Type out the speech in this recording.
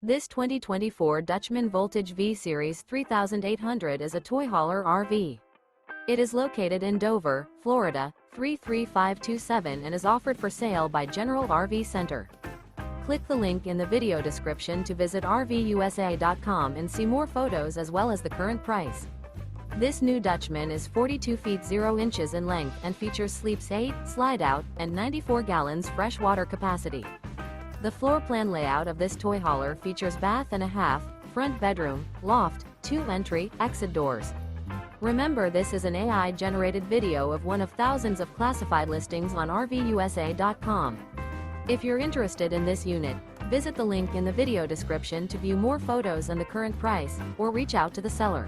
This 2024 Dutchmen Voltage V-Series 3800 is a toy hauler RV. It is located in Dover, Florida, 33527 and is offered for sale by General RV Center. Click the link in the video description to visit RVUSA.com and see more photos as well as the current price. This new Dutchmen is 42 feet 0 inches in length and features sleeps 8, slide-out, and 94 gallons fresh water capacity. The floor plan layout of this toy hauler features bath and a half, front bedroom, loft, 2 entry, exit doors. Remember, this is an AI-generated video of one of thousands of classified listings on RVUSA.com. If you're interested in this unit, visit the link in the video description to view more photos and the current price, or reach out to the seller.